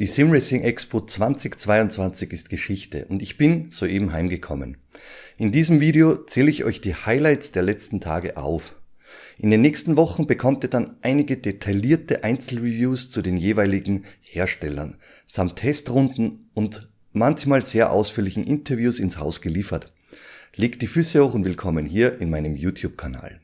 Die Simracing Expo 2022 ist Geschichte und ich bin soeben heimgekommen. In diesem Video zähle ich euch die Highlights der letzten Tage auf. In den nächsten Wochen bekommt ihr dann einige detaillierte Einzelreviews zu den jeweiligen Herstellern, samt Testrunden und manchmal sehr ausführlichen Interviews ins Haus geliefert. Legt die Füße hoch und willkommen hier in meinem YouTube-Kanal.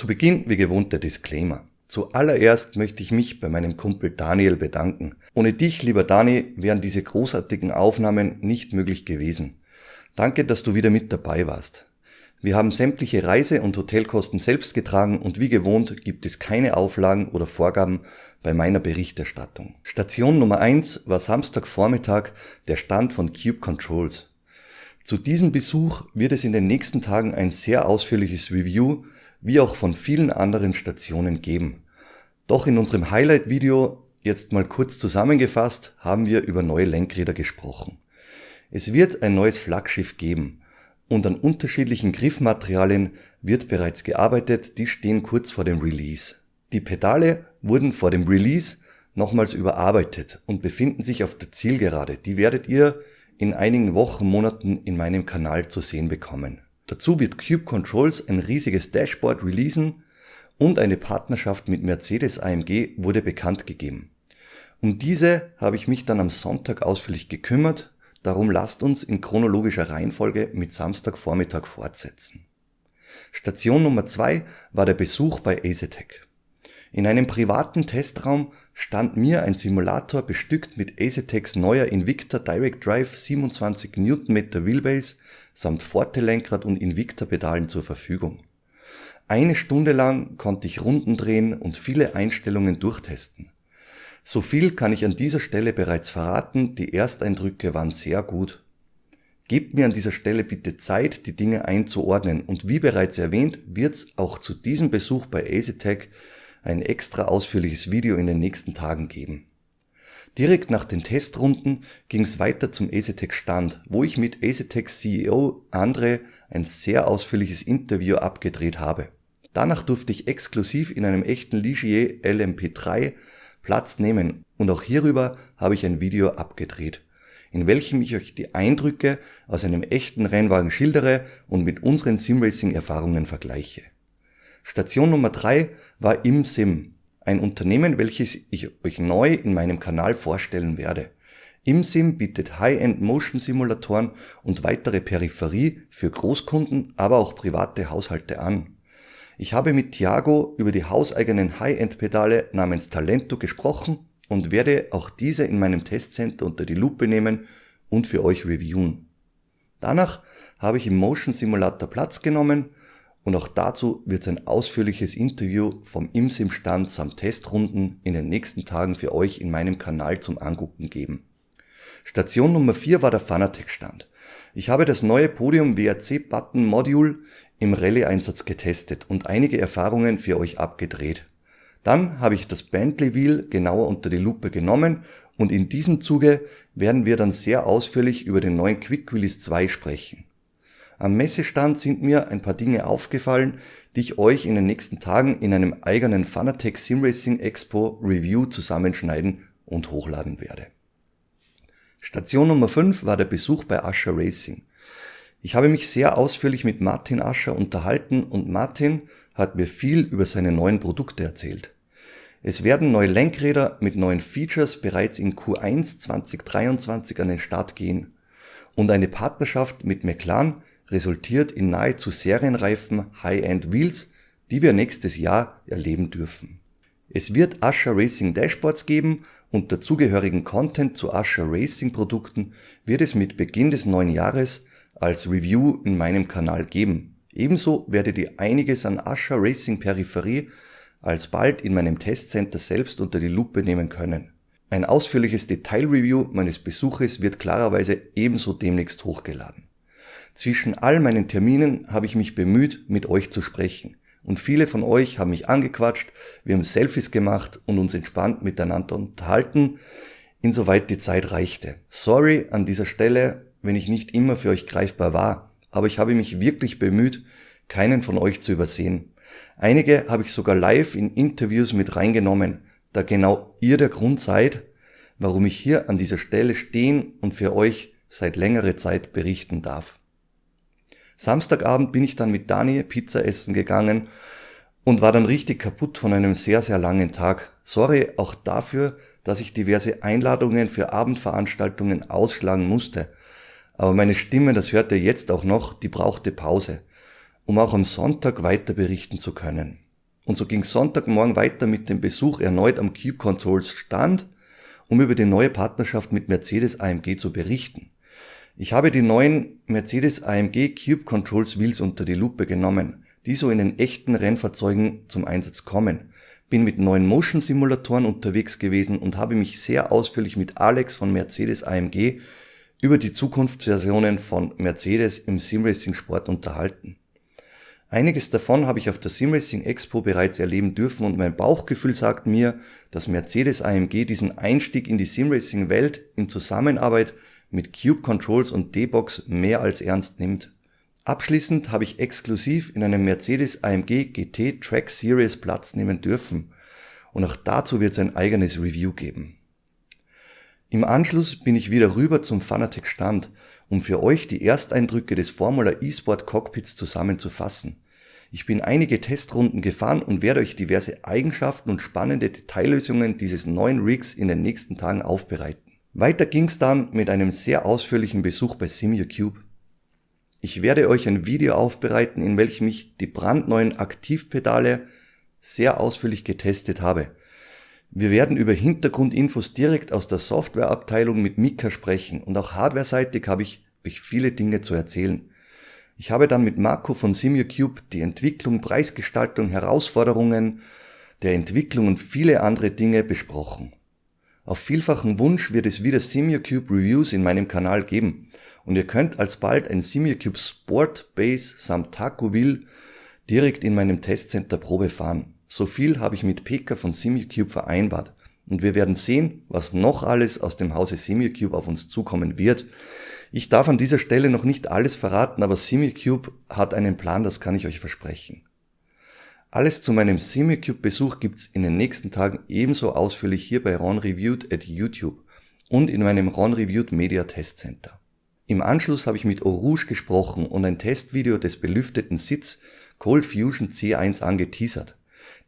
Zu Beginn wie gewohnt der Disclaimer. Zuallererst möchte ich mich bei meinem Kumpel Daniel bedanken. Ohne dich, lieber Dani, wären diese großartigen Aufnahmen nicht möglich gewesen. Danke, dass du wieder mit dabei warst. Wir haben sämtliche Reise- und Hotelkosten selbst getragen und wie gewohnt gibt es keine Auflagen oder Vorgaben bei meiner Berichterstattung. Station Nummer 1 war Samstagvormittag der Stand von Cube Controls. Zu diesem Besuch wird es in den nächsten Tagen ein sehr ausführliches Review wie auch von vielen anderen Stationen geben. Doch in unserem Highlight-Video, jetzt mal kurz zusammengefasst, haben wir über neue Lenkräder gesprochen. Es wird ein neues Flaggschiff geben und an unterschiedlichen Griffmaterialien wird bereits gearbeitet, die stehen kurz vor dem Release. Die Pedale wurden vor dem Release nochmals überarbeitet und befinden sich auf der Zielgerade. Die werdet ihr in einigen Wochen, Monaten in meinem Kanal zu sehen bekommen. Dazu wird Cube Controls ein riesiges Dashboard releasen und eine Partnerschaft mit Mercedes-AMG wurde bekannt gegeben. Um diese habe ich mich dann am Sonntag ausführlich gekümmert, darum lasst uns in chronologischer Reihenfolge mit Samstagvormittag fortsetzen. Station Nummer 2 war der Besuch bei Asetek. In einem privaten Testraum stand mir ein Simulator bestückt mit Aseteks neuer Invicta Direct Drive 27 Nm Wheelbase samt Forte-Lenkrad und Invicta-Pedalen zur Verfügung. Eine Stunde lang konnte ich Runden drehen und viele Einstellungen durchtesten. So viel kann ich an dieser Stelle bereits verraten, die Ersteindrücke waren sehr gut. Gebt mir an dieser Stelle bitte Zeit, die Dinge einzuordnen und wie bereits erwähnt, wird's auch zu diesem Besuch bei Asetek ein extra ausführliches Video in den nächsten Tagen geben. Direkt nach den Testrunden ging es weiter zum Asetek Stand, wo ich mit Aseteks CEO André ein sehr ausführliches Interview abgedreht habe. Danach durfte ich exklusiv in einem echten Ligier LMP3 Platz nehmen und auch hierüber habe ich ein Video abgedreht, in welchem ich euch die Eindrücke aus einem echten Rennwagen schildere und mit unseren Simracing-Erfahrungen vergleiche. Station Nummer 3 war ImSim, ein Unternehmen, welches ich euch neu in meinem Kanal vorstellen werde. ImSim bietet High-End-Motion-Simulatoren und weitere Peripherie für Großkunden, aber auch private Haushalte an. Ich habe mit Thiago über die hauseigenen High-End-Pedale namens Talento gesprochen und werde auch diese in meinem Testcenter unter die Lupe nehmen und für euch reviewen. Danach habe ich im Motion Simulator Platz genommen und auch dazu wird es ein ausführliches Interview vom ImSim-Stand samt Testrunden in den nächsten Tagen für euch in meinem Kanal zum Angucken geben. Station Nummer 4 war der Fanatec-Stand. Ich habe das neue Podium WRC-Button-Module im Rallye-Einsatz getestet und einige Erfahrungen für euch abgedreht. Dann habe ich das Bentley Wheel genauer unter die Lupe genommen und in diesem Zuge werden wir dann sehr ausführlich über den neuen Quick Release 2 sprechen. Am Messestand sind mir ein paar Dinge aufgefallen, die ich euch in den nächsten Tagen in einem eigenen Fanatec Simracing Expo Review zusammenschneiden und hochladen werde. Station Nummer 5 war der Besuch bei Ascher Racing. Ich habe mich sehr ausführlich mit Martin Ascher unterhalten und Martin hat mir viel über seine neuen Produkte erzählt. Es werden neue Lenkräder mit neuen Features bereits in Q1 2023 an den Start gehen und eine Partnerschaft mit McLaren resultiert in nahezu serienreifen High-End Wheels, die wir nächstes Jahr erleben dürfen. Es wird Ascher Racing Dashboards geben und dazugehörigen Content zu Ascher Racing Produkten wird es mit Beginn des neuen Jahres als Review in meinem Kanal geben. Ebenso werdet ihr einiges an Ascher Racing Peripherie alsbald in meinem Testcenter selbst unter die Lupe nehmen können. Ein ausführliches Detailreview meines Besuches wird klarerweise ebenso demnächst hochgeladen. Zwischen all meinen Terminen habe ich mich bemüht, mit euch zu sprechen. Und viele von euch haben mich angequatscht, wir haben Selfies gemacht und uns entspannt miteinander unterhalten, insoweit die Zeit reichte. Sorry an dieser Stelle, wenn ich nicht immer für euch greifbar war. aber ich habe mich wirklich bemüht, keinen von euch zu übersehen. Einige habe ich sogar live in Interviews mit reingenommen, da genau ihr der Grund seid, warum ich hier an dieser Stelle stehen und für euch seit längerer Zeit berichten darf. Samstagabend bin ich dann mit Dani Pizza essen gegangen und war dann richtig kaputt von einem sehr, sehr langen Tag. Sorry auch dafür, dass ich diverse Einladungen für Abendveranstaltungen ausschlagen musste. Aber meine Stimme, das hört ihr jetzt auch noch, die brauchte Pause, um auch am Sonntag weiter berichten zu können. Und so ging Sonntagmorgen weiter mit dem Besuch erneut am Cube Controls Stand, um über die neue Partnerschaft mit Mercedes AMG zu berichten. Ich habe die neuen Mercedes AMG Cube Controls Wheels unter die Lupe genommen, die so in den echten Rennfahrzeugen zum Einsatz kommen. Bin mit neuen Motion-Simulatoren unterwegs gewesen und habe mich sehr ausführlich mit Alex von Mercedes AMG über die Zukunftsversionen von Mercedes im Simracing-Sport unterhalten. Einiges davon habe ich auf der Simracing Expo bereits erleben dürfen und mein Bauchgefühl sagt mir, dass Mercedes AMG diesen Einstieg in die Simracing-Welt in Zusammenarbeit mit Cube Controls und D-Box mehr als ernst nimmt. Abschließend habe ich exklusiv in einem Mercedes AMG GT Track Series Platz nehmen dürfen und auch dazu wird es ein eigenes Review geben. Im Anschluss bin ich wieder rüber zum Fanatec Stand, um für euch die Ersteindrücke des Formula E-Sport Cockpits zusammenzufassen. Ich bin einige Testrunden gefahren und werde euch diverse Eigenschaften und spannende Detaillösungen dieses neuen Rigs in den nächsten Tagen aufbereiten. Weiter ging's dann mit einem sehr ausführlichen Besuch bei SimuCube. Ich werde euch ein Video aufbereiten, in welchem ich die brandneuen Aktivpedale sehr ausführlich getestet habe. Wir werden über Hintergrundinfos direkt aus der Softwareabteilung mit Mika sprechen und auch hardwareseitig habe ich euch viele Dinge zu erzählen. Ich habe dann mit Marco von SimuCube die Entwicklung, Preisgestaltung, Herausforderungen der Entwicklung und viele andere Dinge besprochen. Auf vielfachen Wunsch wird es wieder SimuCube Reviews in meinem Kanal geben und ihr könnt alsbald ein SimuCube Sport Base samt Taco Wheel direkt in meinem Testcenter Probe fahren. So viel habe ich mit Pekka von SimuCube vereinbart und wir werden sehen, was noch alles aus dem Hause SimuCube auf uns zukommen wird. Ich darf an dieser Stelle noch nicht alles verraten, aber SimuCube hat einen Plan, das kann ich euch versprechen. Alles zu meinem SimuCube-Besuch gibt's in den nächsten Tagen ebenso ausführlich hier bei Ron Reviewed at YouTube und in meinem Ron Reviewed Media Testcenter. Im Anschluss habe ich mit Eau Rouge gesprochen und ein Testvideo des belüfteten Sitz Cold Fusion C1 angeteasert.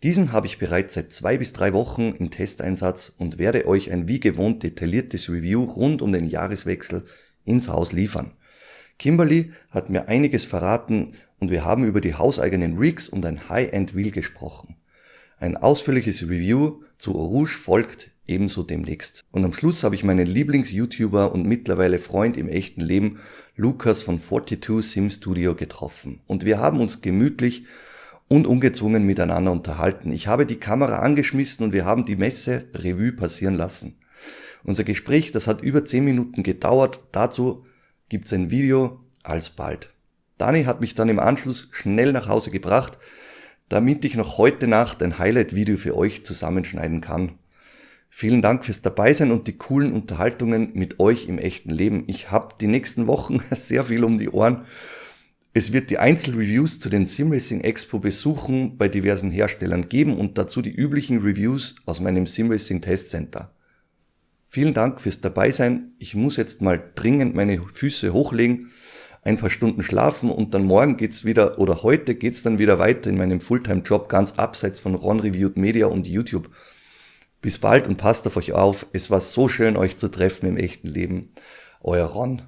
Diesen habe ich bereits seit 2 bis 3 Wochen im Testeinsatz und werde euch ein wie gewohnt detailliertes Review rund um den Jahreswechsel ins Haus liefern. Kimberly hat mir einiges verraten und wir haben über die hauseigenen Rigs und ein High-End Wheel gesprochen. Ein ausführliches Review zu Eau Rouge folgt ebenso demnächst. Und am Schluss habe ich meinen Lieblings-YouTuber und mittlerweile Freund im echten Leben, Lukas von 42 Sim Studio, getroffen. Und wir haben uns gemütlich und ungezwungen miteinander unterhalten. Ich habe die Kamera angeschmissen und wir haben die Messe Revue passieren lassen. Unser Gespräch, das hat über 10 Minuten gedauert. Dazu gibt's ein Video alsbald. Dani hat mich dann im Anschluss schnell nach Hause gebracht, damit ich noch heute Nacht ein Highlight-Video für euch zusammenschneiden kann. Vielen Dank fürs Dabeisein und die coolen Unterhaltungen mit euch im echten Leben. Ich habe die nächsten Wochen sehr viel um die Ohren. Es wird die Einzelreviews zu den Simracing Expo Besuchen bei diversen Herstellern geben und dazu die üblichen Reviews aus meinem Simracing Testcenter. Vielen Dank fürs Dabeisein. Ich muss jetzt mal dringend meine Füße hochlegen, ein paar Stunden schlafen und dann morgen geht's wieder, oder heute geht's dann wieder weiter in meinem Fulltime-Job ganz abseits von Ron Reviewed Media und YouTube. Bis bald und passt auf euch auf. Es war so schön, euch zu treffen im echten Leben. Euer Ron.